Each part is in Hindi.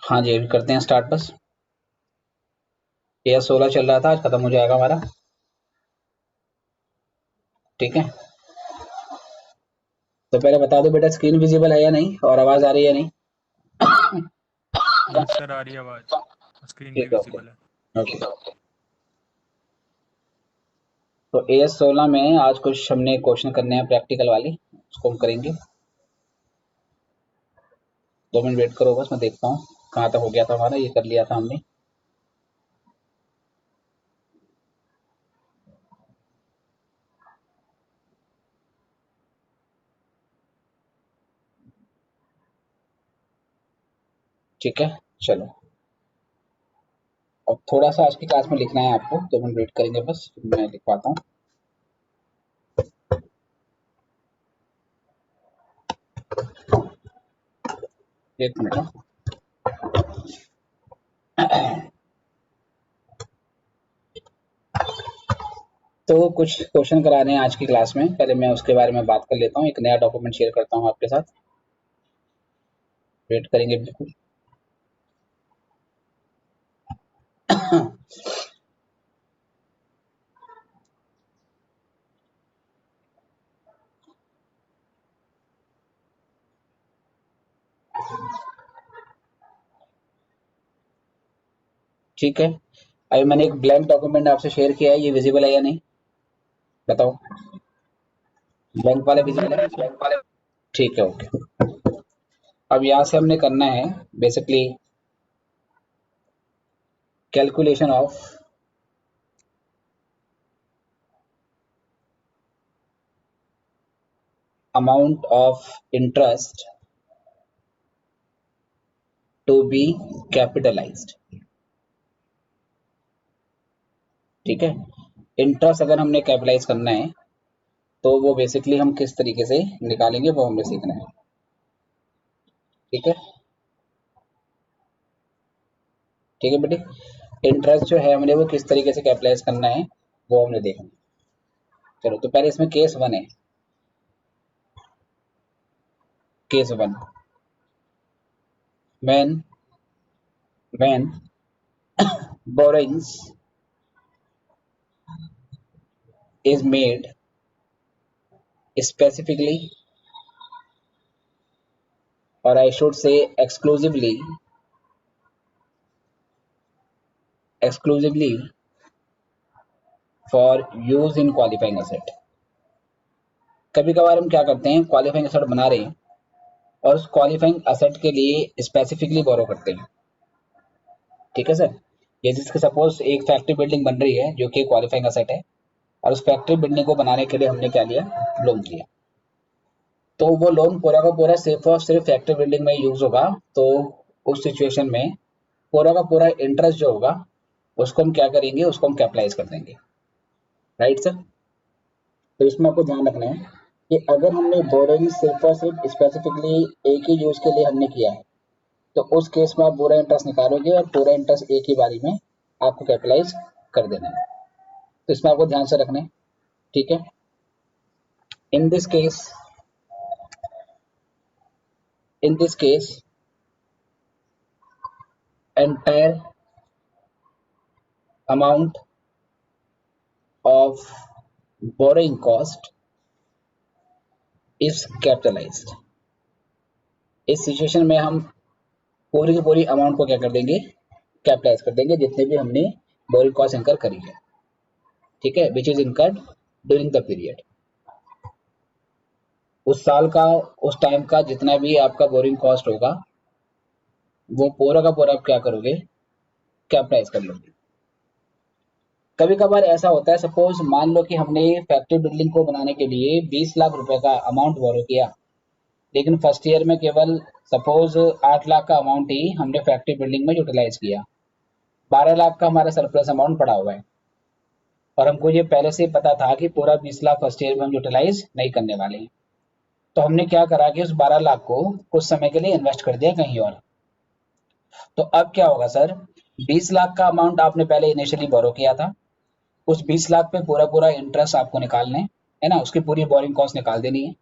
हाँ जी, अभी करते हैं स्टार्ट बस। ये 16 चल रहा था, आज खत्म हो जाएगा हमारा। ठीक है, तो पहले बता दो बेटा, स्क्रीन विजिबल है या नहीं और आवाज आ रही है या नहीं? यस सर, आ रही है आवाज। स्क्रीन भी ठीक है, ओके विजिबल है। ओके। तो AS 16 में आज कुछ हमने क्वेश्चन करने हैं प्रैक्टिकल वाली, उसको हम करेंगे। 2 मिनट वेट करो बस, मैं देखता हूँ कहाँ तक हो गया था हमारा। ये कर लिया था हमने। ठीक है, चलो। अब थोड़ा सा आज की क्लास में लिखना है आपको, 2 मिनट वेट करेंगे बस, मैं लिखवाता हूँ। एक मिनट हाँ। तो कुछ क्वेश्चन करा रहे हैं आज की क्लास में, पहले मैं उसके बारे में बात कर लेता हूँ। एक नया डॉक्यूमेंट शेयर करता हूँ आपके साथ, वेट करेंगे बिल्कुल। ठीक है, अभी मैंने एक ब्लैंक डॉक्यूमेंट आपसे शेयर किया है, ये विजिबल है या नहीं बताओ? ब्लैंक वाला विजिबल विजिबल है सर। है? ठीक है, ओके। अब यहाँ से हमने करना है basically calculation of amount of interest to be capitalised. ठीक है, इंटरेस्ट अगर हमने कैपिटलाइज करना है तो वो बेसिकली हम किस तरीके से निकालेंगे वो हमें सीखना है। ठीक है, ठीक है बेटे, इंटरेस्ट जो है हमने वो किस तरीके से कैपिटलाइज करना है वो हमने देखना है। चलो, तो पहले इसमें केस 1 है। Case 1, when borrowings is made specifically, or I should say exclusively for use in qualifying asset। कभी कभार हम क्या करते हैं, क्वालिफाइंग एसेट बना रहे हैं और उस क्वालिफाइंग एसेट के लिए स्पेसिफिकली बोरो करते हैं। ठीक है सर, ये जिसके सपोज एक फैक्ट्री बिल्डिंग बन रही है जो कि क्वालिफाइंग एसेट है, और उस फैक्ट्री बिल्डिंग को बनाने के लिए हमने क्या लिया, लोन लिया। तो वो लोन पूरा का पूरा सिर्फ और सिर्फ फैक्ट्री बिल्डिंग में यूज होगा। तो उस सिचुएशन में पूरा का पूरा इंटरेस्ट जो होगा उसको हम क्या करेंगे, उसको हम कैपिटलाइज कर देंगे। राइट सर, तो इसमें आपको ध्यान रखना है कि अगर हमने बोरोइंग सिर्फ और सिर्फ स्पेसिफिकली एक ही यूज के लिए हमने किया है तो उस केस में आप पूरा इंटरेस्ट निकालोगे और पूरा इंटरेस्ट एक ही बारी में आपको कैपिटलाइज कर देना है। तो इसमें आपको ध्यान से रखना है। ठीक है, in this case entire amount of borrowing cost is capitalized। इस सिचुएशन में हम पूरी की पूरी अमाउंट को क्या कर देंगे, कैपिटलाइज कर देंगे, जितने भी हमने बोरिंग कॉस्ट इनकर करी है। ठीक है, which is incurred during the period. उस साल का, उस टाइम का जितना भी आपका बोरिंग कॉस्ट होगा वो पूरा का पूरा आप क्या करोगे, कैपिटलाइज कर लोगे। कभी कभार ऐसा होता है, सपोज मान लो कि हमने फैक्ट्री बिल्डिंग को बनाने के लिए 20 लाख रुपए का अमाउंट बोरो किया, लेकिन फर्स्ट ईयर में केवल सपोज 8 लाख का अमाउंट ही हमने फैक्ट्री बिल्डिंग में यूटिलाइज किया। 12 लाख का हमारा सरप्लस अमाउंट पड़ा हुआ है और हमको ये पहले से ही पता था कि पूरा 20 लाख फर्स्ट ईयर में हम यूटिलाइज नहीं करने वाले हैं। तो हमने क्या करा कि उस 12 लाख को कुछ समय के लिए इन्वेस्ट कर दिया कहीं और। तो अब क्या होगा सर, 20 लाख का अमाउंट आपने पहले इनिशियली बोरो किया था, उस 20 लाख पे पूरा पूरा इंटरेस्ट आपको निकालना है ना, उसकी पूरी बोरिंग कॉस्ट निकाल देनी है।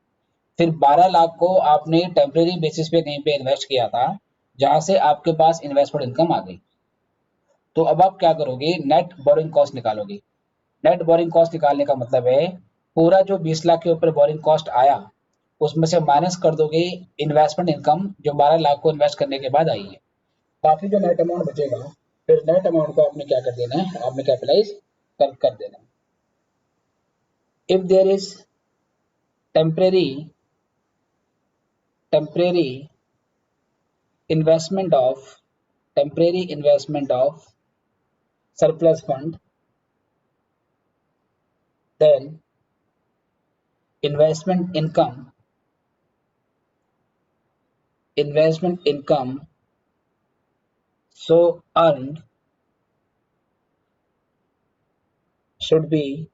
फिर 12 लाख को आपने टेम्परेरी बेसिस पे कहीं पे इन्वेस्ट किया था, जहां से आपके पास इन्वेस्टमेंट इनकम आ गई। तो अब आप क्या करोगे, नेट बोरिंग कॉस्ट निकालोगे। नेट बोरिंग कॉस्ट निकालने का मतलब है पूरा जो 20 लाख के ऊपर बोरिंग कॉस्ट आया उसमें से माइनस कर दोगे इन्वेस्टमेंट इनकम जो 12 लाख को इन्वेस्ट करने के बाद आई है। बाकी जो नेट अमाउंट बचेगा फिर नेट अमाउंट को आपने क्या कर देना है, आपने कैपिटलाइज कर देना है। If there is temporary temporary investment of temporary investment of surplus fund, then investment income so earned should be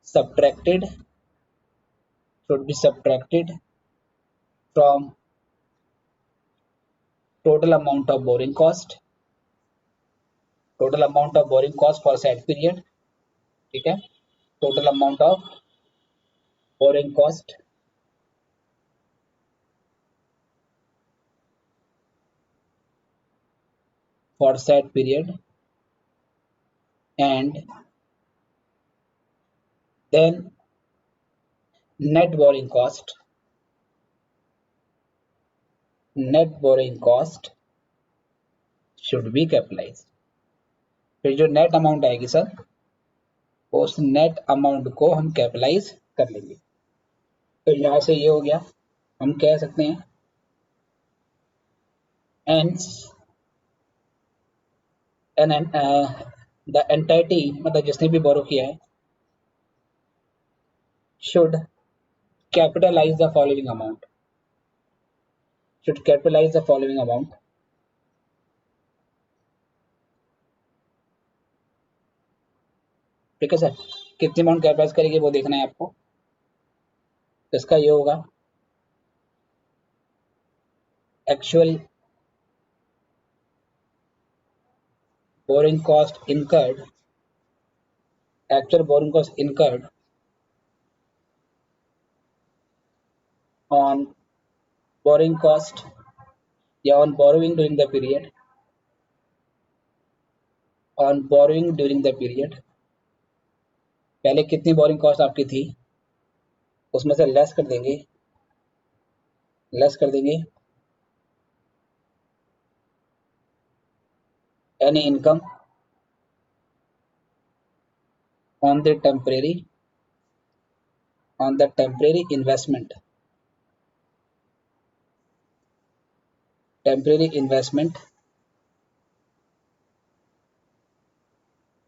subtracted from total amount of borrowing cost for said period। ठीक है, total amount of borrowing cost for said period and then net borrowing cost should be capitalized। फिर जो नेट अमाउंट आएगी सर, उस नेट अमाउंट को हम कैपिटलाइज कर लेंगे। तो यहाँ से ये हो गया, हम कह सकते हैं एंस एन द एंटाइटी, मतलब जिसने भी बोरो किया है, should capitalize the following amount ठीक है सर। कितनी अमाउंट कैपिटलाइज करेगी वो देखना है आपको। इसका ये होगा actual borrowing cost incurred on borrowing cost या on borrowing during the period. पहले कितनी बोरिंग कॉस्ट आपकी थी उसमें से लेस कर देंगे any income on the temporary investment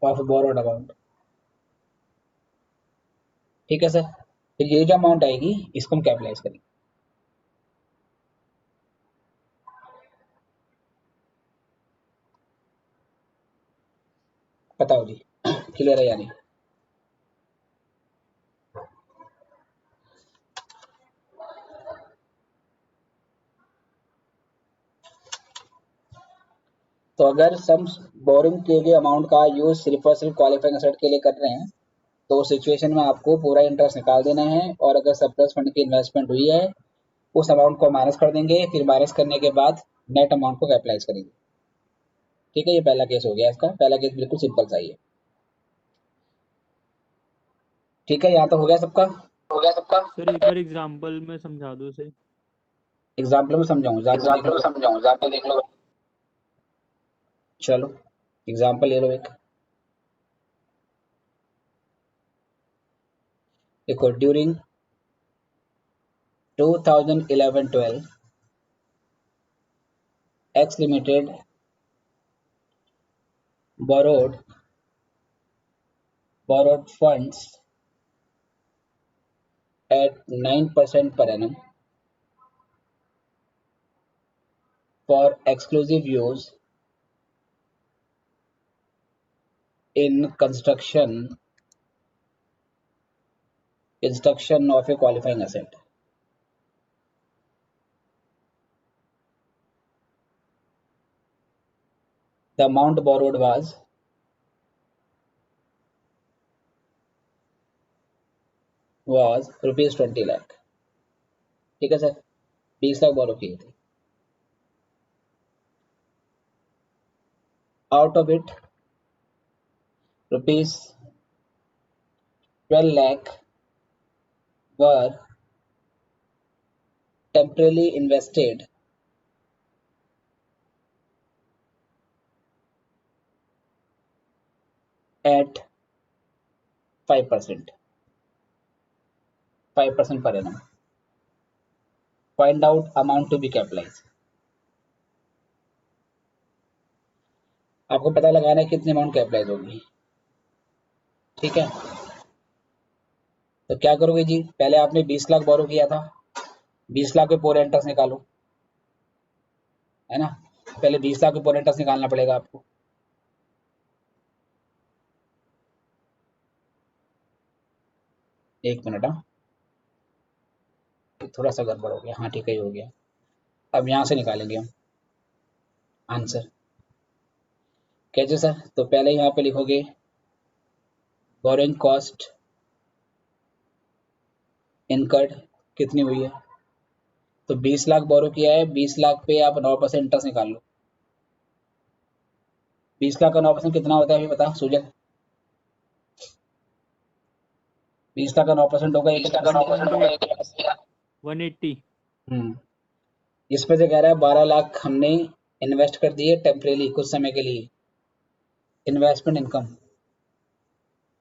of borrowed amount। ठीक है सर। फिर ये जो अमाउंट आएगी इसको हम कैपिटलाइज करेंगे। बताओ जी, क्लियर है या नहीं? तो अगर सम बोरिंग किए गए अमाउंट का यूज सिर्फ और सिर्फ क्वालिफाइंग एसेट के लिए कर रहे हैं तो उस सिचुएशन में आपको पूरा इंटरेस्ट निकाल देना है, और अगर सरप्लस फंड की इन्वेस्टमेंट हुई है उस अमाउंट को माइनस कर देंगे, फिर माइनस करने के बाद नेट अमाउंट को कैपिटलाइज करेंगे। ठीक है, ये पहला केस हो गया। इसका पहला केस बिल्कुल सिंपल सा ही है। ठीक है, यहाँ तो हो गया सबका। सर एक बार एग्जांपल में समझा दो इसे। एग्जाम्पल में समझाऊँ, जाके देख लो। चलो एग्जाम्पल ले लो एक। देखो, during 2011-12 X Limited borrowed funds at 9% per annum for exclusive use in construction of a qualifying asset। The amount borrowed was rupees 20 lakh। ठीक है सर, 20 लाख बोरो किए थे। Out of it rupees 12 lakh were temporarily invested at 5%, 5% per annum. Find out amount to be capitalized. आपको पता लगाना है कितनी अमाउंट कैपिटलाइज होगी, ठीक है। तो क्या करोगे जी, पहले आपने 20 लाख बोरो किया था, 20 लाख के पूरे इंटरेस्ट निकालो, है ना। पहले 20 लाख के पूरे इंटरेस्ट निकालना पड़ेगा आपको। एक मिनट, हाँ थोड़ा सा गड़बड़ हो गया, हाँ ठीक है हो गया। अब यहाँ से निकालेंगे हम आंसर। कैसे सर, तो पहले यहाँ पे लिखोगे बोरोइंग कॉस्ट इनकर्ड कितनी हुई है, तो 20 लाख बोरो किया है, 20 लाख पे आप 9% इंटरेस्ट निकाल लो। 20 लाख का 9% कितना होता है अभी बता सूजन, 20 लाख का 9% होगा 180। इसमें से कह रहा है 12 लाख हमने इन्वेस्ट कर दिए टेम्परेली, कुछ समय के लिए, इन्वेस्टमेंट इनकम।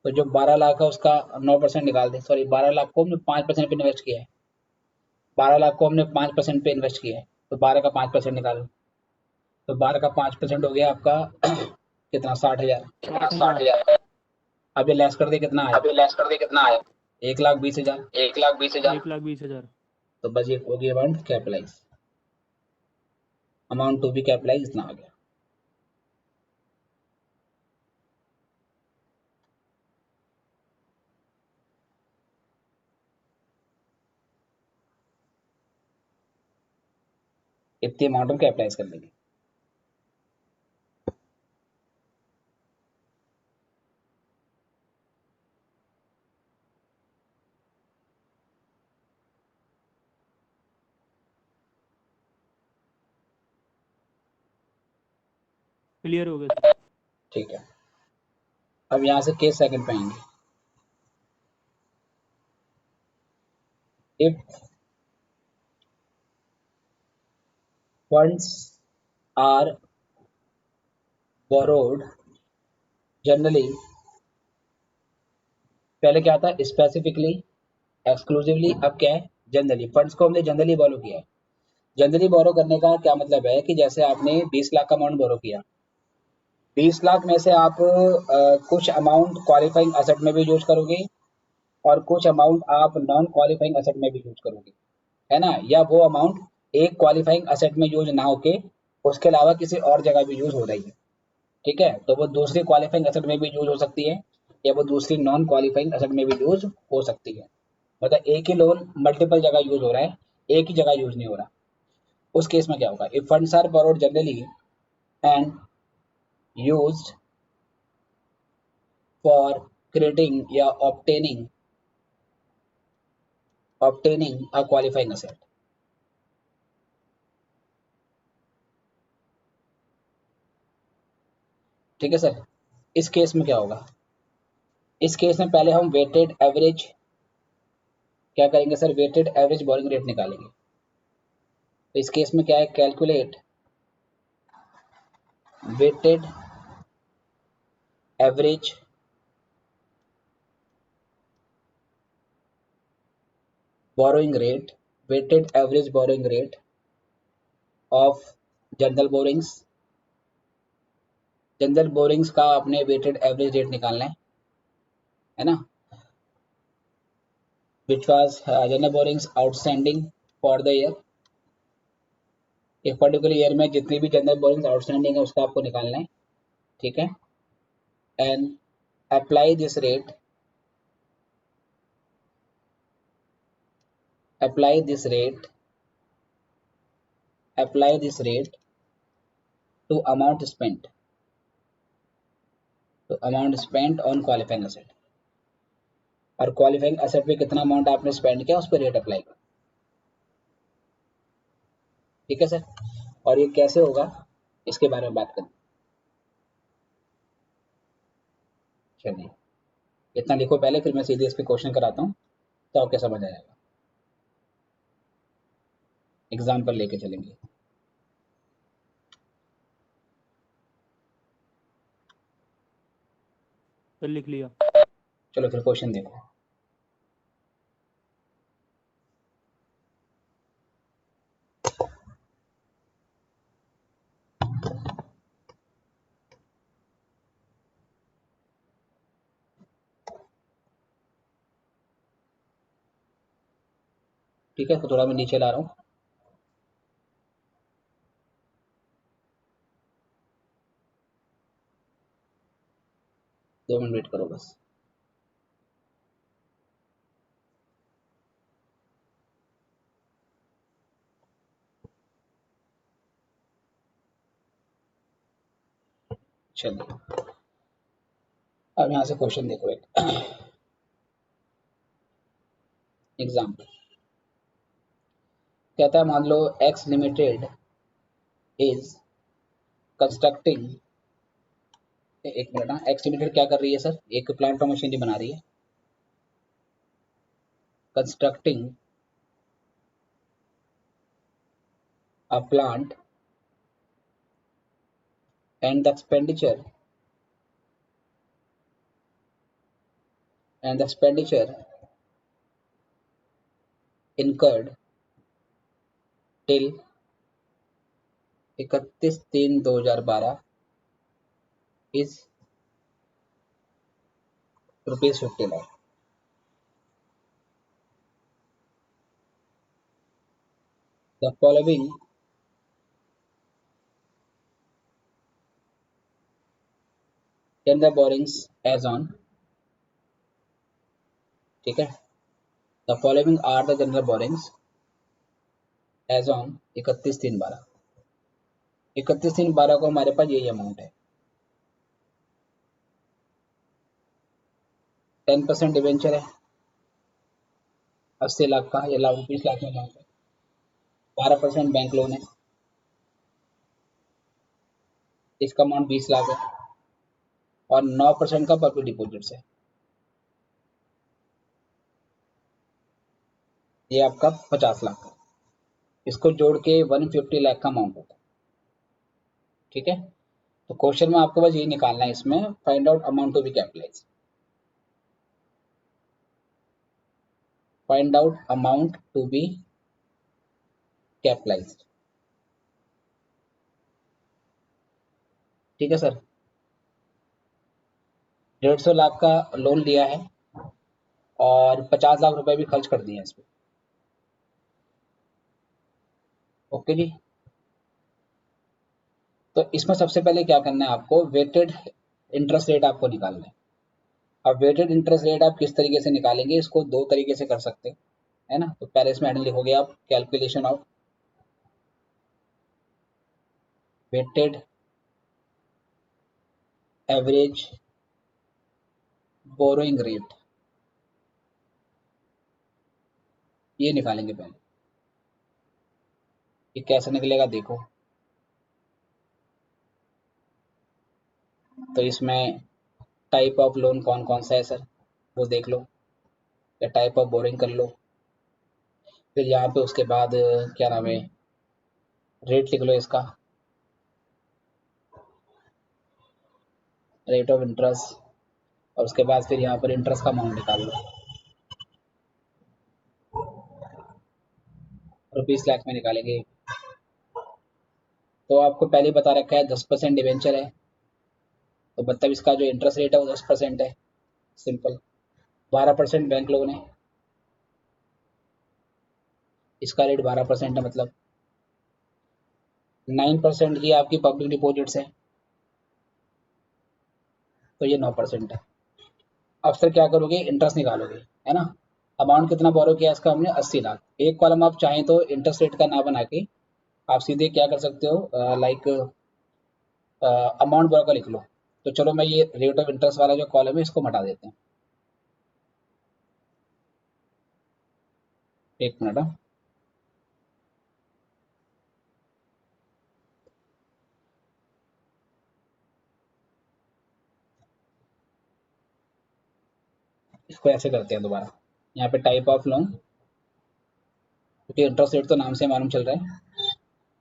तो जो 12 लाख है उसका 9% निकाल दे, सॉरी 12 लाख को हमने 5% पे इन्वेस्ट किया है, 12 लाख को हमने 5% पे इन्वेस्ट किया है, तो 12 का 5% निकालो, तो 12 का 5% हो गया आपका कितना 60,000, 60,000। अब ये लेस कर दे कितना आया, 1,20,000, 1,20,000। तो बस ये हो गई amount capitalize, amount to be capitalize इतना आ गया। इतनी अमाउंट हम कैपिटलाइज कर लेंगे। क्लियर हो गया सर। ठीक है, अब यहाँ से केस सेकंड पे आएंगे। If funds are borrowed generally, पहले क्या था स्पेसिफिकली, एक्सक्लूसिवली, अब क्या है जनरली। फंड्स को हमने जनरली बोरो किया है। जनरली बोरो करने का क्या मतलब है कि जैसे आपने 20 लाख का अमाउंट बोरो किया, 20 लाख में से आप कुछ अमाउंट क्वालिफाइंग असेट में भी यूज करोगे और कुछ अमाउंट आप नॉन क्वालिफाइंग असेट में भी यूज करोगे, है ना, या वो अमाउंट एक क्वालिफाइंग असेट में यूज ना होके उसके अलावा किसी और जगह भी यूज हो रही है, ठीक है, तो वो दूसरी क्वालिफाइंग असेट में भी यूज हो सकती है या वो दूसरी नॉन क्वालिफाइंग असेट में भी यूज हो सकती है। मतलब एक ही लोन मल्टीपल जगह यूज हो रहा है, एक ही जगह यूज नहीं हो रहा, उस केस में क्या होगा, if funds are borrowed generally and used for creating या ऑब्टेनिंग अ क्वालिफाइंग असेट। ठीक है सर, इस केस में क्या होगा, इस केस में पहले हम वेटेड एवरेज क्या करेंगे sir, weighted average borrowing rate निकालेंगे। तो इस केस में क्या है, calculate weighted average borrowing rate, weighted average borrowing rate of general borrowings. General borrowings का आपने वेटेड एवरेज रेट निकालना है ना, which was general borrowings outstanding for the year, एक पर्टिकुलर ईयर में जितनी भी जनरल बोरिंग्स आउटस्टैंडिंग है उसका आपको निकालना है, ठीक है। And apply this rate, apply this rate, apply this rate to amount spent, तो amount spent on qualifying asset, और क्वालिफाइंग असेट पे कितना अमाउंट आपने स्पेंड किया उस पर रेट अप्लाई करो, ठीक है सर। और ये कैसे होगा इसके बारे में बात करें। चलिए इतना लिखो पहले, फिर मैं सीधे इस पे क्वेश्चन कराता हूँ, तो आपको समझ आएगा। एग्जाम्पल लेके चलेंगे। सर लिख लिया। चलो फिर क्वेश्चन देखो। ठीक है, तो थोड़ा मैं नीचे ला रहा हूँ। दो मिनट वेट करो बस। चलिए अब यहाँ से क्वेश्चन देखो एक। एग्जाम्पल कहता है, मान लो एक्स लिमिटेड इज कंस्ट्रक्टिंग, एक मिनट, हाँ, एक्स लिमिटेड क्या कर रही है सर, एक प्लांट और मशीनरी बना रही है। Constructing a plant and the expenditure incurred till 31/3/2012 is ₹50 lakh. The following general borrowings as on, ठीक है, the following are the general borrowings as on 31/3/12। 31/3/12 को हमारे पास यही अमाउंट है। 10% डिवेंचर है 80 लाख का, या लाख 20 लाख में अमाउंट है। 12% बैंक लोन है, इसका अमाउंट 20 लाख है। और 9% का पब्लिक डिपॉजिट्स है, ये आपका 50 लाख है। इसको जोड़ के 150 लाख का अमाउंट होता है। ठीक है, तो क्वेश्चन में आपको बस यही निकालना है, इसमें find out amount to be capitalise, find out amount to be capitalise. ठीक है सर, 150 लाख का लोन लिया है और 50 लाख रुपए भी खर्च कर दिए हैं इस पे। ओके जी, तो इसमें सबसे पहले क्या करना है आपको, वेटेड इंटरेस्ट रेट आपको निकालना है। अब वेटेड इंटरेस्ट रेट आप किस तरीके से निकालेंगे, इसको दो तरीके से कर सकते हैं, है ना। तो पहले इसमें हेडिंग लिखोगे आप, calculation of weighted average borrowing rate, ये निकालेंगे पहले। ये कैसे निकलेगा देखो, तो इसमें टाइप ऑफ लोन कौन कौन सा है सर, वो देख लो, या टाइप ऑफ बोरिंग कर लो। फिर यहाँ पे उसके बाद क्या नाम है, रेट लिख लो इसका, रेट ऑफ इंटरेस्ट। और उसके बाद फिर यहाँ पर इंटरेस्ट का अमाउंट निकाल लो, ₹20 लाख में निकालेंगे। तो आपको पहले ही बता रखा है 10% डिवेंचर है, तो मतलब इसका जो इंटरेस्ट रेट है वो 10% है, सिंपल। 12% बैंक लोन है, इसका रेट 12% है, मतलब 9% की आपकी पब्लिक डिपॉजिट्स है, तो ये 9% है। अब सर क्या करोगे, इंटरेस्ट निकालोगे, है ना। अमाउंट कितना बोरो किया इसका हमने, 80 लाख। एक कॉलम आप चाहें तो इंटरेस्ट रेट का ना बना के आप सीधे क्या कर सकते हो, लाइक अमाउंट बोरो का लिख लो। तो चलो मैं ये रेट ऑफ इंटरेस्ट वाला जो कॉलम है इसको हटा देते हैं, एक मिनट, हाँ। इसको ऐसे करते हैं दोबारा, यहाँ पे टाइप ऑफ लोन, क्योंकि इंटरेस्ट रेट तो नाम से मालूम चल रहा है।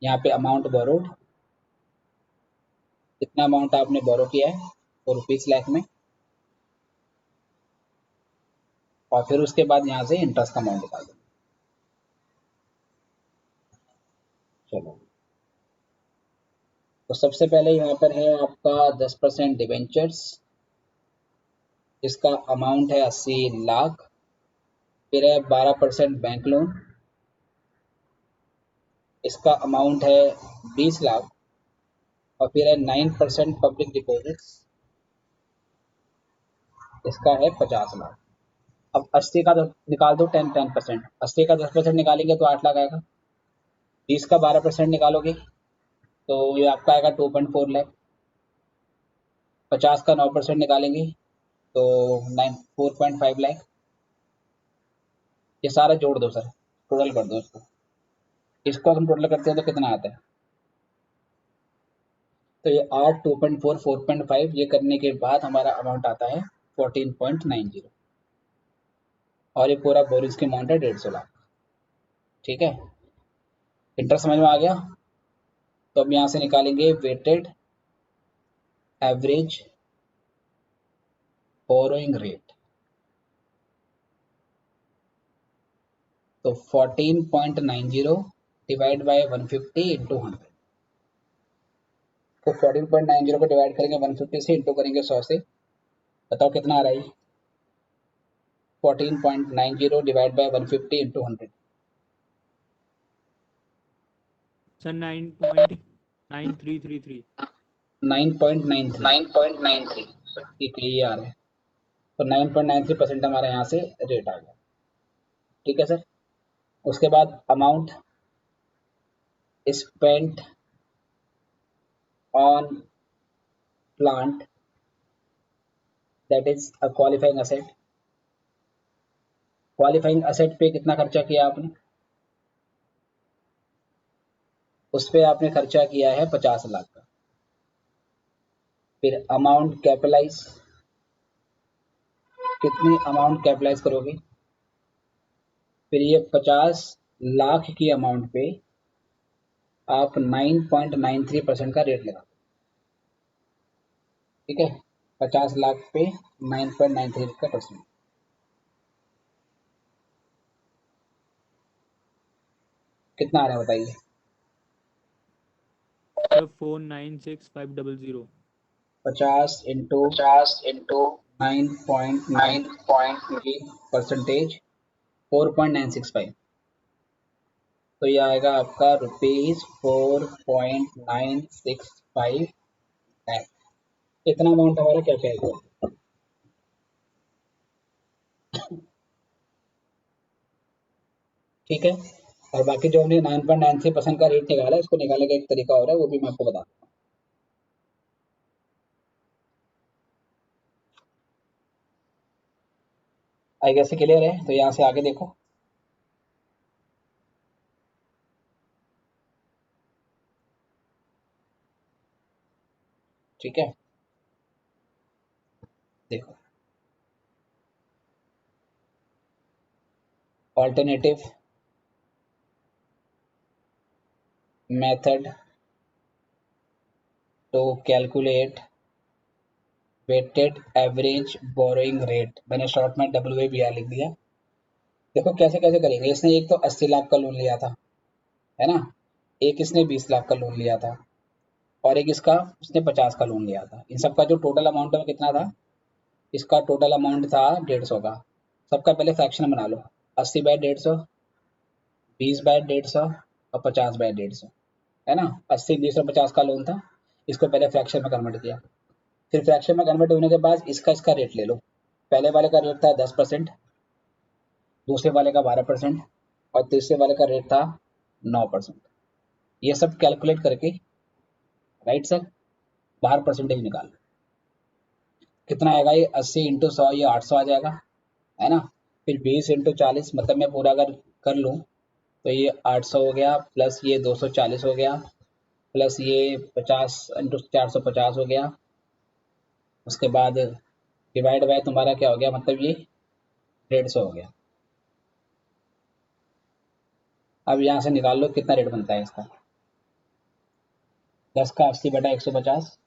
यहाँ पे अमाउंट बोरोड, कितना अमाउंट आपने बोरो किया है वो ₹1,00,000 में, और फिर उसके बाद यहाँ से इंटरेस्ट का अमाउंट निकाल दो। चलो, तो सबसे पहले यहाँ पर है आपका 10% डिवेंचर्स, इसका अमाउंट है 80 लाख। फिर है 12% बैंक लोन, इसका अमाउंट है 20 लाख। और फिर है 9% पब्लिक डिपॉजिट्स, इसका है 50 लाख। अब 80 का निकाल दो, 10%। 80 का 10% निकालेंगे तो 8 लाख आएगा। 20 का 12% निकालोगे तो ये आपका आएगा 2.4 लाख। 50 का 9% निकालेंगे तो 4.5 लाख। ये सारा जोड़ दो सर, टोटल कर दो इसको। इसको हम टोटल करते हैं तो कितना आता है, तो ये 8, 2.4, 4.5, ये करने के बाद हमारा अमाउंट आता है 14.90। और ये पूरा बोरिंग्स की अमाउंट है 150 लाख। ठीक है, इंटरेस्ट समझ में आ गया। तो अब यहाँ से निकालेंगे वेटेड एवरेज बोरोइंग रेट, तो 14.90 डिवाइड बाय 150 इंटू 100। तो 14.90 को डिवाइड करेंगे 150 से, इंटू करेंगे 100 से। बताओ कितना आ रहा है। 14.90 डिवाइड बाय 150 इंटू 100। सर 9.9333। 9.93। 9.93, ठीक है, ये आ रहा है। तो 9.93% हमारे यहाँ से रेट आ गया। ठीक है सर। उसके बाद amount spent on plant, that is a qualifying asset. Qualifying asset पे कितना खर्चा किया आपने, उस पे आपने खर्चा किया है 50 लाख का। फिर अमाउंट कैपिटलाइज, कितनी अमाउंट कैपिटलाइज करोगे। फिर ये 50 लाख की अमाउंट पे आप 9.93% का रेट लगा। ठीक है, 50 लाख पे 9.93 का परसेंट। कितना आ रहा है बताइए। सर 496,500। 50 इंटू 9.93 परसेंटेज 4.965, तो ये आएगा आपका ₹4.965 लैख। इतना अमाउंट हमारा क्या क्या है। ठीक है, और बाकी जो हमने 9.93% का रेट निकाला है, इसको निकालने का एक तरीका और है, वो भी मैं आपको बताता हूँ। आई कैसे क्लियर है, तो यहाँ से आगे देखो। ठीक है, देखो alternative method to calculate weighted average borrowing rate, मैंने शॉर्ट में WABR लिख दिया। देखो कैसे कैसे करेंगे। इसने एक तो 80 लाख का लोन लिया था, है ना, एक इसने 20 लाख का लोन लिया था, और एक इसका इसने 50 का लोन लिया था। इन सबका जो टोटल अमाउंट है वो कितना था, इसका टोटल अमाउंट था 150 का। सबका पहले फ्रैक्शन बना लो, 80/150, 20/150 और 50/150, है ना। 80, 20 और 50 का लोन था, इसको पहले फ्रैक्शन में कन्वर्ट किया। फिर फ्रैक्शन में कन्वर्ट होने के बाद इसका रेट ले लो। पहले वाले का रेट था 10%, दूसरे वाले का 12%, और तीसरे वाले का रेट था 9%। ये सब कैलकुलेट करके, राइट सर, बाहर परसेंटेज निकाल। कितना आएगा ये, 80 इंटू 100, ये 800 आ जाएगा, है ना। फिर 20 इंटू 40, मतलब मैं पूरा अगर कर लूँ तो ये 800 हो गया, प्लस ये 240 हो गया, प्लस ये 50 इंटू 450 हो गया। उसके बाद डिवाइड बाय तुम्हारा क्या हो गया, मतलब ये 150 हो गया। अब यहाँ से निकाल लो कितना रेट बनता है इसका। 10 का 80 बटा 150,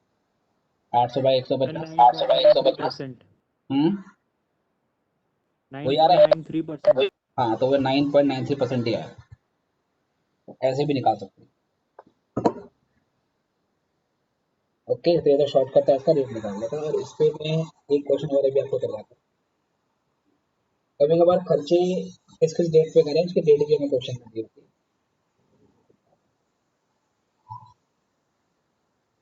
800 by 150, nine 800 point by nine three 150। Percent वही नाइन आ पॉइंट रहा है। नाइन थ्री परसेंट हाँ तो वो 9.93% ही आया। ऐसे भी निकाल सकते हैं। ओके, तो ये तो शॉर्टकट है, इसका रेट निकाल लेते हैं। और इस पे मैं एक क्वेश्चन और भी आपको करवाता हूँ। कभी कभार खर्चे किस किस डेट पे करें, उसकी डेट की हमें क्वेश्चन दी होती है।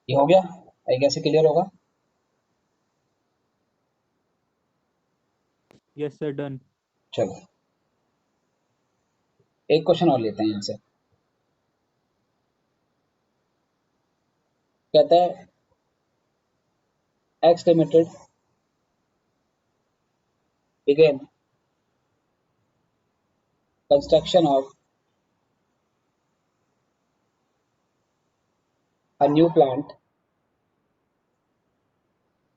ये हो गया, आई कैसे क्लियर होगा। Yes sir done. चलो एक क्वेश्चन और लेते हैं यहाँ से। कहता है X limited begin construction of a new plant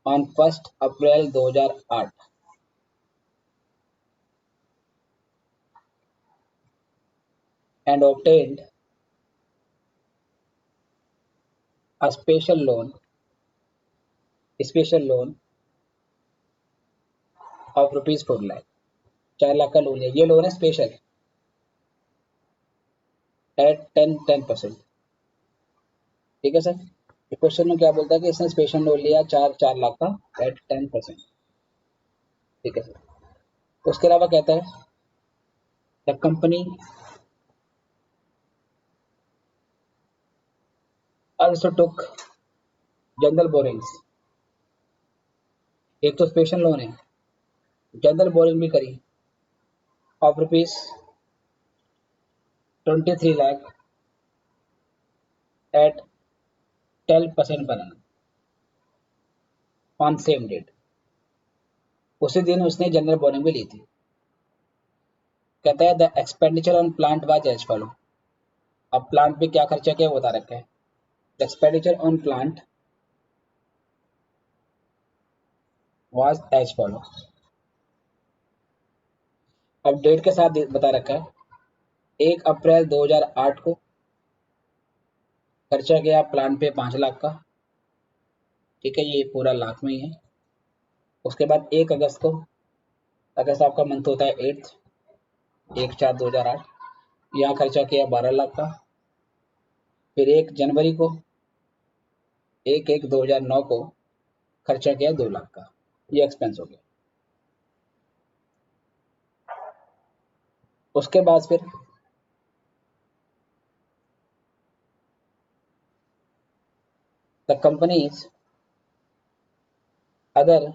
on 1 April 2008 and obtained a special loan of rupees 4 lakh। 4 lakh का लोन है, ये लोन है स्पेशल एट 10%। ठीक है सर। क्वेश्चन में क्या बोलता है कि इसने स्पेशल लोन लिया 4 लाख का एट 10%। ठीक है सर। उसके अलावा कहता है the company also took general borrowings. एक तो स्पेशल लोन है, जनरल बोरिंग भी करी ऑफ रुपीज 23 लाख एट 12% पर annum ऑन सेम डेट। उसी दिन उसने जनरल बोरिंग भी ली थी। कहता है the expenditure on plant was as follow. अब प्लांट पे क्या खर्चा किया वो बता रखा है। The expenditure on plant was as follow. अब डेट के साथ बता रखा है 1 अप्रैल 2008 को खर्चा गया प्लांट पे 5 लाख का। ठीक है, ये पूरा लाख में ही है। उसके बाद 1 अगस्त को, अगस्त आपका मंथ होता है 8, 1/4/2008, यहाँ खर्चा किया 12 लाख का। फिर 1 जनवरी को, 1/1/2009 को खर्चा किया 2 लाख का। ये एक्सपेंस हो गया। उसके बाद फिर the companies other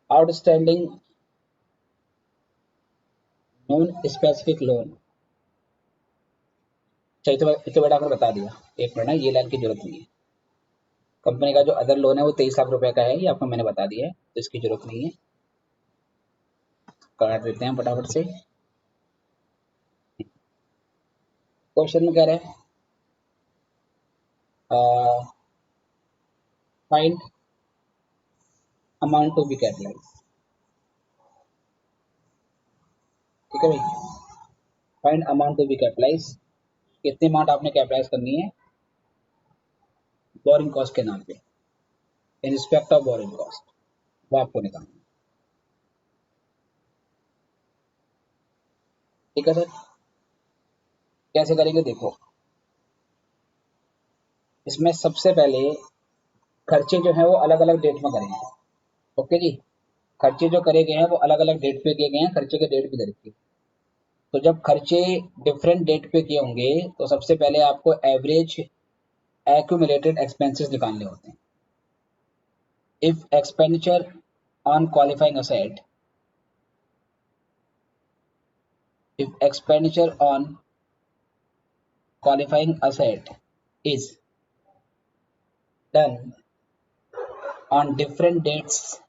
outstanding non specific loan. चाहिए तो बेटा आपने बता दिया। एक मिनट ना, ये लाइन की जरूरत नहीं है। कंपनी का जो अदर लोन है वो 23 लाख रुपए का है, ये आपको मैंने बता दिया है, तो इसकी जरूरत नहीं है। काट देते हैं फटाफट से। क्वेश्चन में कह रहे हैं find amount to be capitalise. ठीक है भाई, find amount to be capitalise. कितनी अमाउंट आपने कैपिटलाइज करनी है बोरिंग कॉस्ट के नाम पे, in respect of borrowing cost, वो आपको निकालना है। ठीक है सर। कैसे करेंगे देखो, इसमें सबसे पहले खर्चे जो है वो अलग अलग डेट में करेंगे। ओके जी, खर्चे जो करे गए हैं वो अलग अलग डेट पे किए गए हैं, खर्चे के डेट भी दे रखी है। तो जब खर्चे डिफरेंट डेट पे किए होंगे तो सबसे पहले आपको एवरेज एक्यूमुलेटेड एक्सपेंसेस निकालने होते हैं। If expenditure on qualifying asset, if expenditure on qualifying asset is done on different dates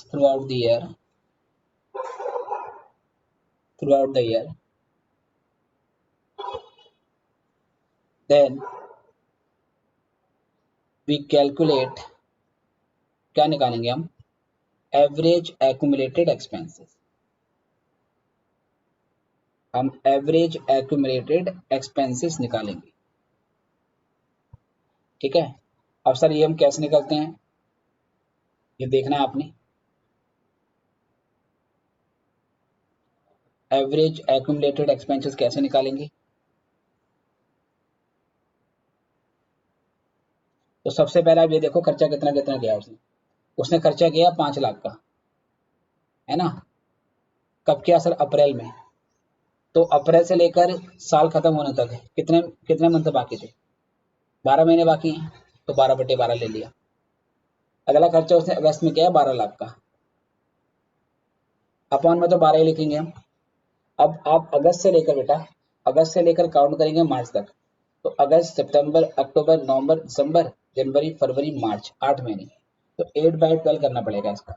throughout the year, then we calculate, क्या निकालेंगे हम, एवरेज एक्यूमुलेटेड एक्सपेंसेस। हम एवरेज एक्यूमुलेटेड एक्सपेंसेस निकालेंगे, ठीक है। अब सर ये हम कैसे निकालते हैं, ये देखना है आपने। एवरेज एक्यूमुलेटेड एक्सपेंसेस कैसे निकालेंगे, तो सबसे पहले आप ये देखो खर्चा कितना कितना किया उसने। उसने खर्चा किया 5 लाख का, है ना। कब किया सर, अप्रैल में। तो अप्रैल से लेकर साल खत्म होने तक है, कितने कितने मंथ बाकी थे, 12 महीने बाकी हैं, तो 12/12 ले लिया। अगला खर्चा उसने अगस्त में किया 12 लाख का, अपॉन में तो 12 ही लिखेंगे हम। अब आप अगस्त से लेकर बेटा, अगस्त से लेकर काउंट करेंगे मार्च तक, तो अगस्त सितंबर अक्टूबर नवंबर दिसंबर जनवरी फरवरी मार्च, 8 महीने। तो 8/12 करना पड़ेगा इसका।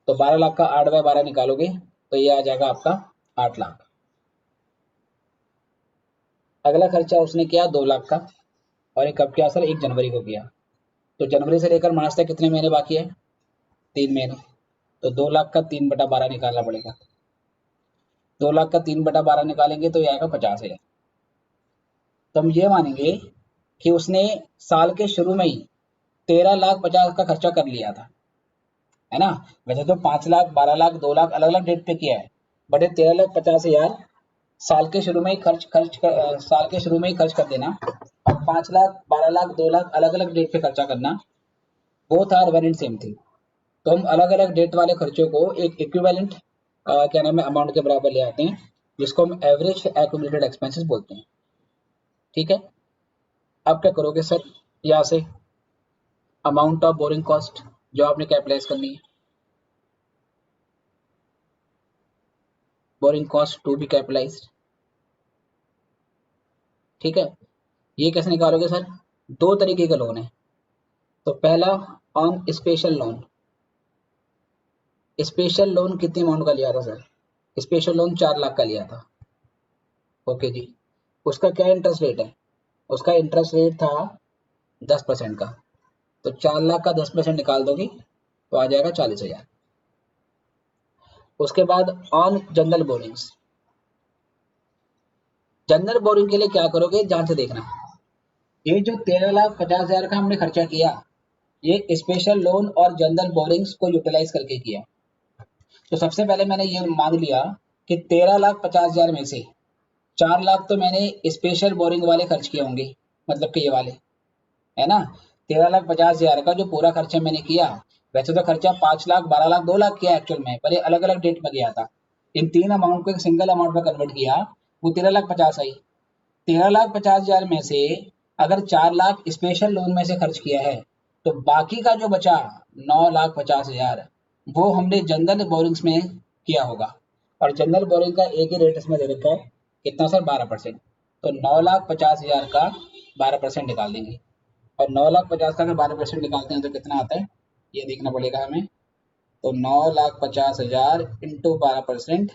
तो 12 लाख का 8/12 निकालोगे तो ये आ जाएगा आपका 8 लाख। अगला खर्चा उसने किया 2 लाख का, और ये कब किया सर, 1 जनवरी को किया। तो जनवरी से लेकर मार्च तक कितने महीने बाकी है, 3 महीने। तो 2 लाख का 3/12 निकालना पड़ेगा। 2 लाख का 3/12 निकालेंगे तो ये आएगा 50,000। तो हम ये मानेंगे कि उसने साल के शुरू में ही 13,50,000 का खर्चा कर लिया था, है ना। वैसे तो 5 लाख, 12 लाख, 2 लाख अलग अलग डेट पे किया है, बट ये 13,50,000 साल के शुरू में ही साल के शुरू में ही खर्च कर देना, और 5 लाख, 12 लाख, 2 लाख अलग अलग डेट पे खर्चा करना, both are one and same thing. तो हम अलग अलग डेट वाले खर्चों को एक इक्विवेलेंट क्या नाम है अमाउंट के बराबर ले आते हैं, जिसको हम एवरेज एक्यूमुलेटेड एक्सपेंसेस बोलते हैं, ठीक है। अब क्या करोगे सर, यहाँ से अमाउंट ऑफ बोरिंग कॉस्ट जो आपने कैपिटलाइज करनी है, borrowing cost to be capitalised, ठीक है। ये कैसे निकालोगे सर, दो तरीके का लोन है। तो पहला, on special loan. Special loan कितने अमाउंट का लिया था सर, स्पेशल लोन 4 लाख का लिया था, ओके जी। उसका क्या इंटरेस्ट रेट है, उसका इंटरेस्ट रेट था 10% का। तो 4 लाख का 10% निकाल दोगे तो आ जाएगा 40,000। उसके बाद on general borrowings, general boring के लिए क्या करोगे, ध्यान से देखना। ये जो 13,50,000 का हमने खर्चा किया, ये स्पेशल लोन और जनरल बोरिंग्स को यूटिलाइज करके किया। तो सबसे पहले मैंने ये मान लिया कि 13,50,000 में से 4 लाख तो मैंने स्पेशल बोरिंग वाले खर्च किए होंगे, मतलब कि ये वाले, है ना। 13,50,000 का जो पूरा खर्चा मैंने किया, वैसे तो खर्चा 5 लाख, 12 लाख, 2 लाख किया एक्चुअल में, पर ये अलग अलग डेट में गया था। इन तीन अमाउंट को एक सिंगल अमाउंट में कन्वर्ट किया, वो 13,50,000 आई। 13,50,000 में से अगर 4 लाख स्पेशल लोन में से खर्च किया है, तो बाकी का जो बचा 9,50,000 वो हमने जनरल बोरिंग्स में किया होगा। और जनरल बोरिंग का एक ही रेट इसमें दे रखा है, कितना सर, 12%। तो 9,50,000 का 12% निकाल देंगे, और 9,50,000 का अगर 12% निकालते हैं तो कितना आता है, ये देखना पड़ेगा हमें। तो 9,50,000 इंटू 12%,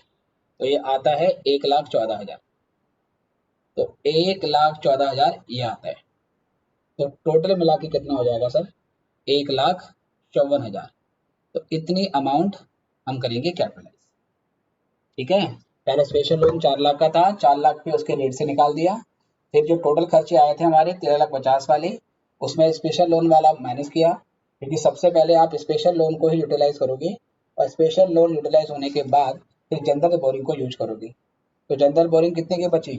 तो ये आता है 1,14,000। तो 1,14,000 ये आता है। तो टोटल मिला के कितना हो जाएगा सर, 1,54,000। तो इतनी अमाउंट हम करेंगे कैपिटलाइज, ठीक है। पहले स्पेशल लोन 4 लाख का था, 4 लाख पे उसके रेट से निकाल दिया। फिर जो टोटल खर्चे आए थे हमारे 13,50,000 वाले, उसमें स्पेशल लोन वाला माइनस किया, क्योंकि सबसे पहले आप स्पेशल लोन को ही यूटिलाइज करोगे, और स्पेशल लोन यूटिलाइज होने के बाद फिर जनरल बोरिंग को यूज करोगे। तो जनरल बोरिंग कितने की बची,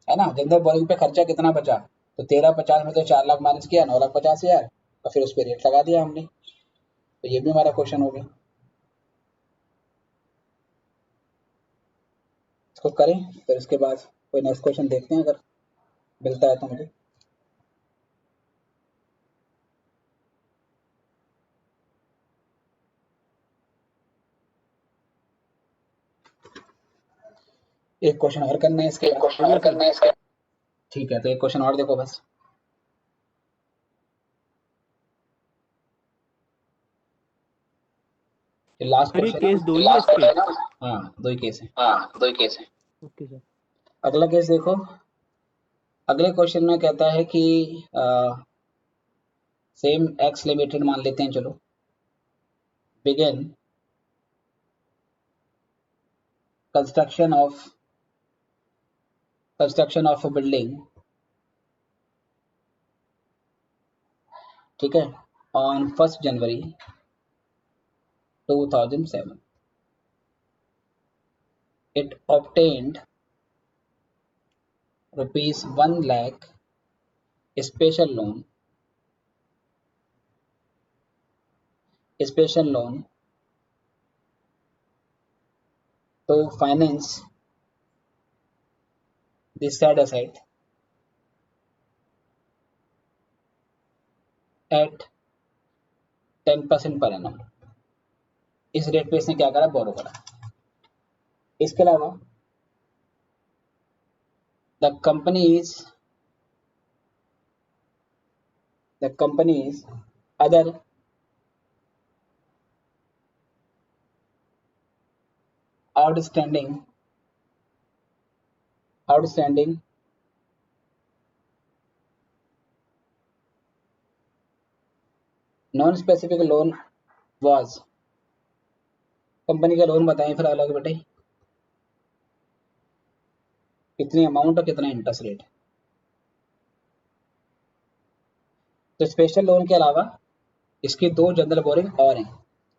है ना, जनरल बोरिंग पे खर्चा कितना बचा, तो 13,50,000 में से 4 लाख माइनस किया, 9,50,000, और फिर उस पर रेट लगा दिया हमने। तो ये भी हमारा क्वेश्चन हो गया। इसको करें, फिर उसके बाद कोई नेक्स्ट क्वेश्चन देखते हैं अगर मिलता है तो मुझे। एक क्वेश्चन और करना है इसके बाद, हो गया सर। ठीक है। तो एक क्वेश्चन और देखो बस, ये लास्ट सर ये क्वेश्चन केस है। दो ही है इसके। हाँ, दो ही केस है। Okay sir. अगला केस देखो। अगले क्वेश्चन में कहता है कि सेम एक्स लिमिटेड मान लेते हैं, चलो। Begin construction of a building, ठीक है, on 1 January 2007. It obtained rupees 1 lakh special loan to finance the said asset at 10% per annum. इस रेट पे इसने क्या करा, बोरो करा। इसके अलावा the companies other outstanding non specific loan was, company का लोन बताएं फिर अलग बेटे, कितनी अमाउंट और कितना इंटरेस्ट रेट। तो स्पेशल लोन के अलावा इसकी 2 जनरल बोरिंग और हैं,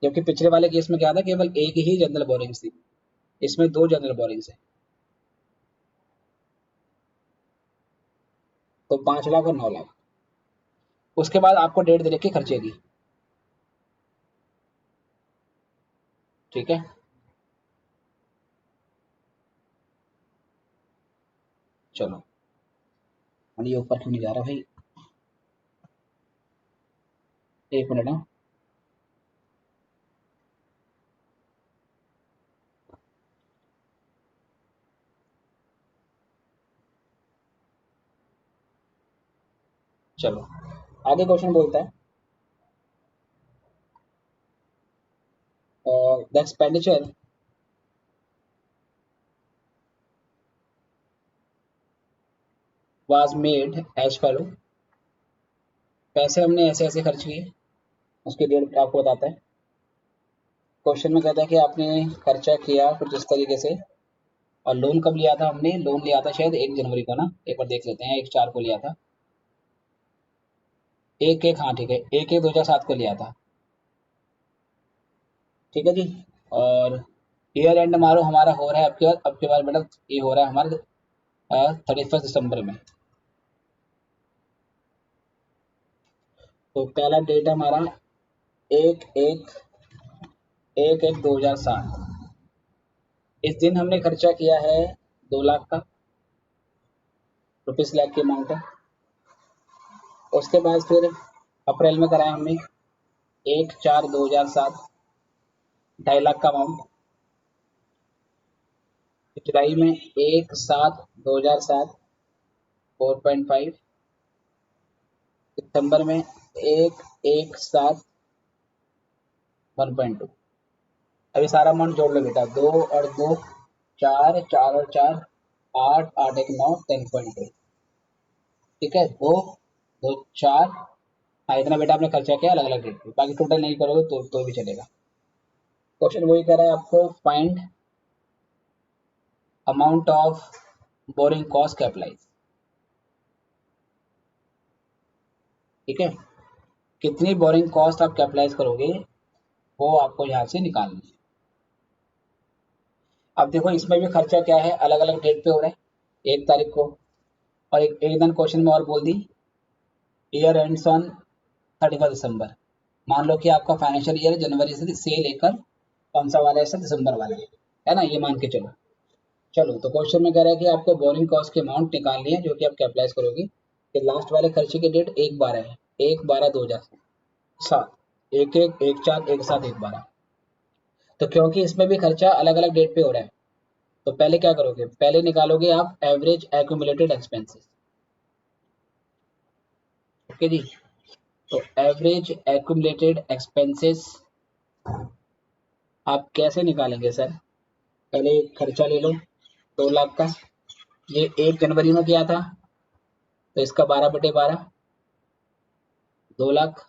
जबकि पिछले वाले केस में क्या था, केवल एक ही जनरल बोरिंग थी, इसमें 2 जनरल बोरिंग्स है। तो 5 लाख और 9 लाख। उसके बाद आपको डेट दे रखी खर्चे की, ठीक है। चलो, ये ऊपर क्यों नहीं जा रहा भाई, 1 मिनट। हाँ, चलो आगे क्वेश्चन बोलता है the expenditure was made as follow, पैसे हमने ऐसे ऐसे खर्च किए, उसकी डेट आपको बताता है। क्वेश्चन में कहता है कि आपने खर्चा किया कुछ इस तरीके से, और लोन कब लिया था हमने, लोन लिया था शायद 1 जनवरी को ना, एक बार देख लेते हैं, 1/4 को लिया था, 1/1, हाँ ठीक है, 1/1/2007 को लिया था, ठीक है जी। और ईयर एंड मारो हमारा हो रहा है अब के बार बेटा, ये हो रहा है हमारा 31 दिसंबर में। तो पहला डेट है हमारा 1/1/2007। इस दिन हमने खर्चा किया है 2 लाख का, रुपीस लाख की अमाउंट है। उसके बाद फिर अप्रैल में कराया हमने 1/4/2007, 2.5 लाख का अमाउंट। जुलाई में 1/7/2007, 4.5। सितंबर में 1/1/7, 1.2। अभी सारा अमाउंट जोड़ लो बेटा, 2 और 2 4, 4 और 4 8, 8 1 9, 10.2, ठीक है। 2 2 4, हाँ इतना बेटा आपने खर्चा किया अलग अलग डेट पे, बाकी टोटल नहीं करोगे तो भी चलेगा। क्वेश्चन वही कह रहा है आपको, find amount of borrowing cost capitalise, ठीक है। कितनी बोरिंग कॉस्ट आप कैपिटलाइज करोगे वो आपको यहाँ से निकालनी है। अब देखो इसमें भी खर्चा क्या है, अलग अलग डेट पे हो रहा है, 1 तारीख को, और एक दिन क्वेश्चन में और बोल दी ईयर एंड्स ऑन 31 दिसंबर। मान लो कि आपका फाइनेंशियल ईयर जनवरी से लेकर कौन सा वाला है, दिसंबर वाला है ना, ये मान के चलो। चलो तो क्वेश्चन में कह रहा है कि आपको बोरिंग कॉस्ट की अमाउंट निकालनी है जो कि आप कैपिटलाइज करोगे, कि लास्ट वाले खर्चे की डेट 1/12 है, 1/12/2007, 1/1/1/4, 1/7/1/12। तो क्योंकि इसमें भी खर्चा अलग अलग डेट पे हो रहा है, तो पहले क्या करोगे, पहले निकालोगे आप एवरेज एक्यूमुलेटेड एक्सपेंसेस, ओके जी। तो एवरेज एक्यूमुलेटेड एक्सपेंसेस आप कैसे निकालेंगे सर, पहले खर्चा ले लो 2 लाख का, ये 1 जनवरी में किया था, तो इसका 12/12, 2 लाख।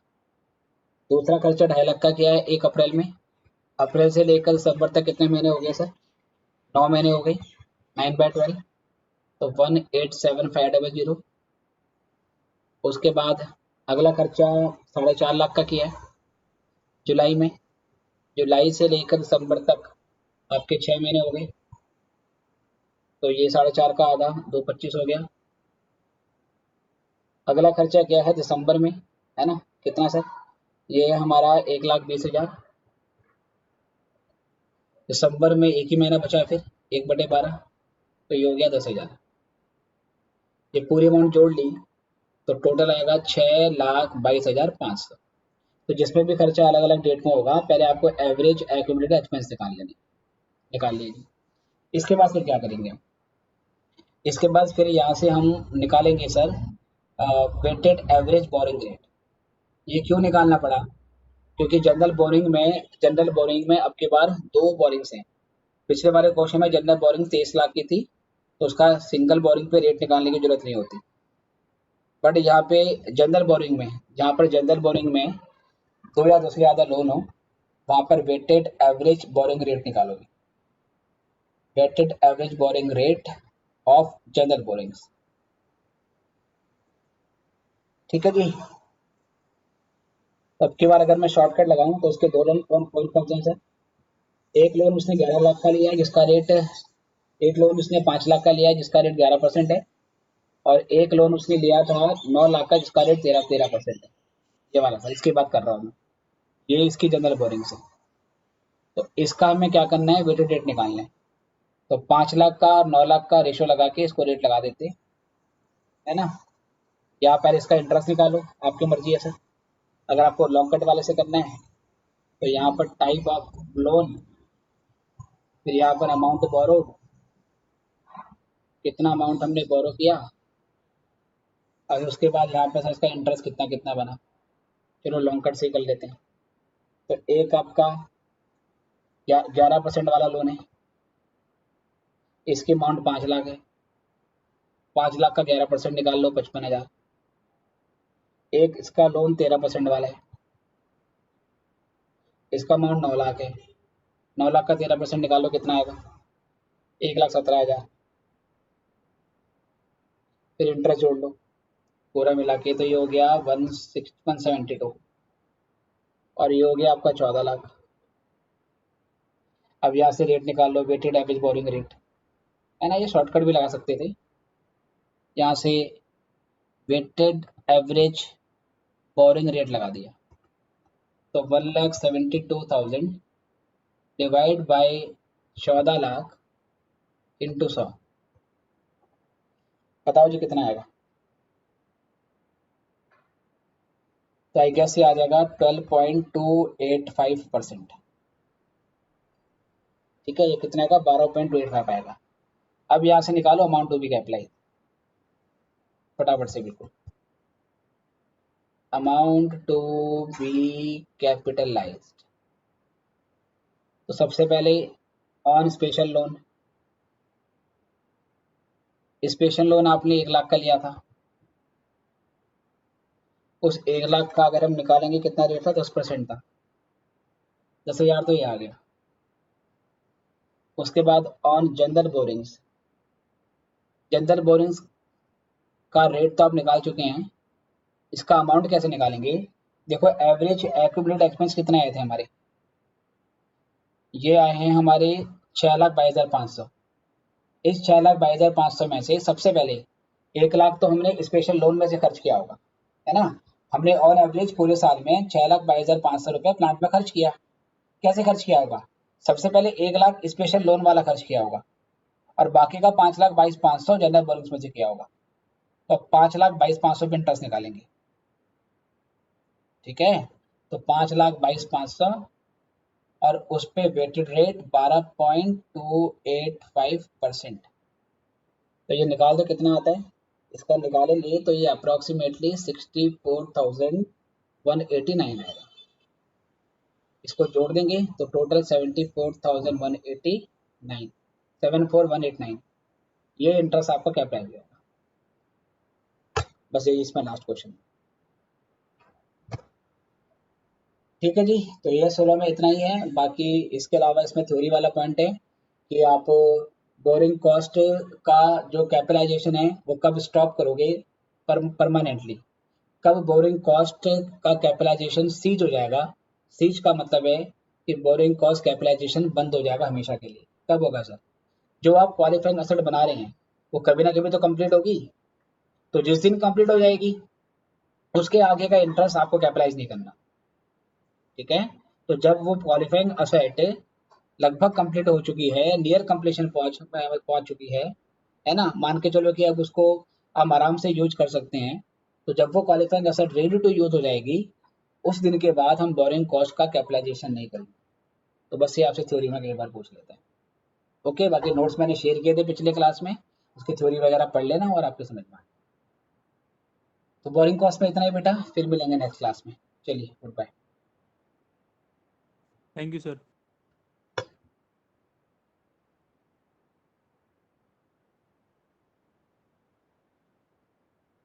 दूसरा खर्चा 2.5 लाख का किया है 1 अप्रैल में। अप्रैल से लेकर दिसंबर तक कितने महीने हो गए सर? 9 महीने हो गए। 9/12 तो 187,500। उसके बाद अगला खर्चा 4.5 लाख का किया है जुलाई में। जुलाई से लेकर दिसंबर तक आपके 6 महीने हो गए, तो ये 4.5 का आधा 225 हो गया। अगला खर्चा क्या है दिसंबर में, है ना, कितना सर? ये है हमारा 1,20,000। दिसंबर में एक ही महीना बचा, फिर 1/12 तो ये हो गया 10,000। ये पूरी अमाउंट जोड़ ली तो टोटल आएगा 6,22,500। तो जिसमें भी खर्चा अलग अलग डेट में होगा, पहले आपको एवरेज एक्यूमुलेटेड एक्सपेंस निकाल लीजिए। इसके बाद फिर क्या करेंगे? इसके बाद फिर यहाँ से हम निकालेंगे sir weighted average borrowing rate. ये क्यों निकालना पड़ा? क्योंकि जनरल बोरिंग में अब की बार दो बोरिंग्स हैं। पिछले वाले क्वेश्चन में जनरल बोरिंग 23 लाख की थी, तो उसका सिंगल बोरिंग पे रेट निकालने की जरूरत नहीं होती। बट यहाँ पे जनरल बोरिंग में, जहाँ पर जनरल बोरिंग में दो या दो से ज़्यादा लोन हो, वहाँ पर वेटेड एवरेज बोरिंग रेट निकालोगे। Weighted average borrowing rate of general borrowings. ठीक है जी। अब की बार अगर मैं शॉर्टकट लगाऊं तो उसके दो लोन कौन कौन कौन से हैं सर? एक लोन उसने 11 लाख का लिया है जिसका रेट, एक लोन उसने 5 लाख का लिया है जिसका रेट 11% है, और एक लोन उसने लिया था 9 लाख का जिसका रेट 13% है। ये वाला सर, इसकी बात कर रहा हूँ मैं। ये इसकी जनरल बोरिंग से। तो इसका हमें क्या करना है, वेटेड रेट निकालना है। तो 5 लाख का और 9 लाख का रेशो लगा के इसको रेट लगा देते हैं, है ना। या पहले इसका इंटरेस्ट निकालो, आपकी मर्जी है सर। अगर आपको लॉन्ग कट वाले से करना है तो यहाँ पर टाइप ऑफ लोन, फिर यहाँ पर अमाउंट बोरोड, कितना अमाउंट हमने बोरो किया, और उसके बाद यहाँ पर सर इसका इंटरेस्ट कितना कितना बना। चलो लॉन्ग कट से ही कर लेते हैं। तो एक आपका 11% वाला लोन है, इसकी अमाउंट 5 लाख है। 5 लाख का 11% निकाल लो, 55,000। एक इसका लोन 13% वाला है, इसका अमाउंट 9 लाख है। 9 लाख का 13% निकालो, कितना आएगा? 1,17,000। फिर इंटरेस्ट जोड़ लो पूरा मिला के, तो ये हो गया 172। और ये हो गया आपका 14 लाख। अब यहाँ से रेट निकाल लो, वेटेड एवरेज बोरिंग रेट, है ना। ये शॉर्टकट भी लगा सकते थे। यहाँ से वेटेड एवरेज बोरिंग रेट लगा दिया, तो 1,72,000 डिवाइड बाई 14 लाख इंटू 100। बताओ जी कितना आएगा? तो आई गेस ये आ जाएगा 12.285%। ठीक है, ये कितना आएगा? 12.285 आएगा। अब यहाँ से निकालो अमाउंट टू बी अप्लाई, फटाफट से बिल्कुल। अमाउंट टू बी कैपिटलाइज्ड, तो सबसे पहले on special loan. Special loan आपने 1 लाख का लिया था, उस 1 लाख का अगर हम निकालेंगे कितना रेट था? 10% था। 10,000 तो ये आ गया। उसके बाद on general borrowings, general borrowings का रेट तो आप निकाल चुके हैं, इसका अमाउंट कैसे निकालेंगे? देखो एवरेज एक्यूमुलेटेड एक्सपेंस कितने आए थे हमारे? ये आए हैं हमारे 6,22,500। इस 6,22,500 में से सबसे पहले 1 लाख तो हमने स्पेशल लोन में से खर्च किया होगा, है ना। हमने ऑन एवरेज पूरे साल में 6,22,500 रुपये प्लांट में खर्च किया। कैसे खर्च किया होगा? सबसे पहले 1 लाख स्पेशल लोन वाला खर्च किया होगा, और बाकी का 5,22,500 जनरल बोरिंग्स में से किया होगा। तो 5,22,500 पे इंटरेस्ट निकालेंगे। ठीक है, तो 5,22,500 और उस पे वेटेड रेट 12.285%। तो ये निकाल दो कितना आता है। इसका निकालेंगे तो ये अप्रोक्सीमेटली 64,189 आएगा। इसको जोड़ देंगे तो टोटल 74,189, 74,189। ये इंटरेस्ट आपका क्या प्राइस है? बस ये इसमें लास्ट क्वेश्चन। ठीक है जी, तो ये 16 में इतना ही है। बाकी इसके अलावा इसमें थ्योरी वाला पॉइंट है कि आप बोरिंग कॉस्ट का जो कैपिटलाइजेशन है वो कब स्टॉप करोगे परमानेंटली। कब बोरिंग कॉस्ट का कैपिटलाइजेशन सीज हो जाएगा। सीज का मतलब है कि बोरिंग कॉस्ट कैपिटलाइजेशन बंद हो जाएगा हमेशा के लिए। कब होगा सर? जो आप क्वालिफाइंग एसेट बना रहे हैं वो कभी ना कभी तो कंप्लीट होगी। तो जिस दिन कंप्लीट हो जाएगी उसके आगे का इंटरेस्ट आपको कैपिटलाइज नहीं करना। ठीक है। तो जब वो क्वालिफाइंग असेट लगभग कंप्लीट हो चुकी है, नियर कंप्लीशन पहुंच चुकी है ना, मान के चलो कि अब उसको हम आराम से यूज कर सकते हैं। तो जब वो qualifying asset ready to use हो जाएगी उस दिन के बाद हम बोरिंग कॉस्ट का कैपिटलाइजेशन नहीं करेंगे। तो बस ये आपसे थ्योरी में कई बार पूछ लेते हैं। ओके, बाकी नोट्स मैंने शेयर किए थे पिछले क्लास में, उसकी थ्योरी वगैरह पढ़ लेना और आपके समझ में आए। तो बोरिंग कॉस्ट में इतना ही बेटा, फिर मिलेंगे नेक्स्ट क्लास में। चलिए, good bye. Thank you sir.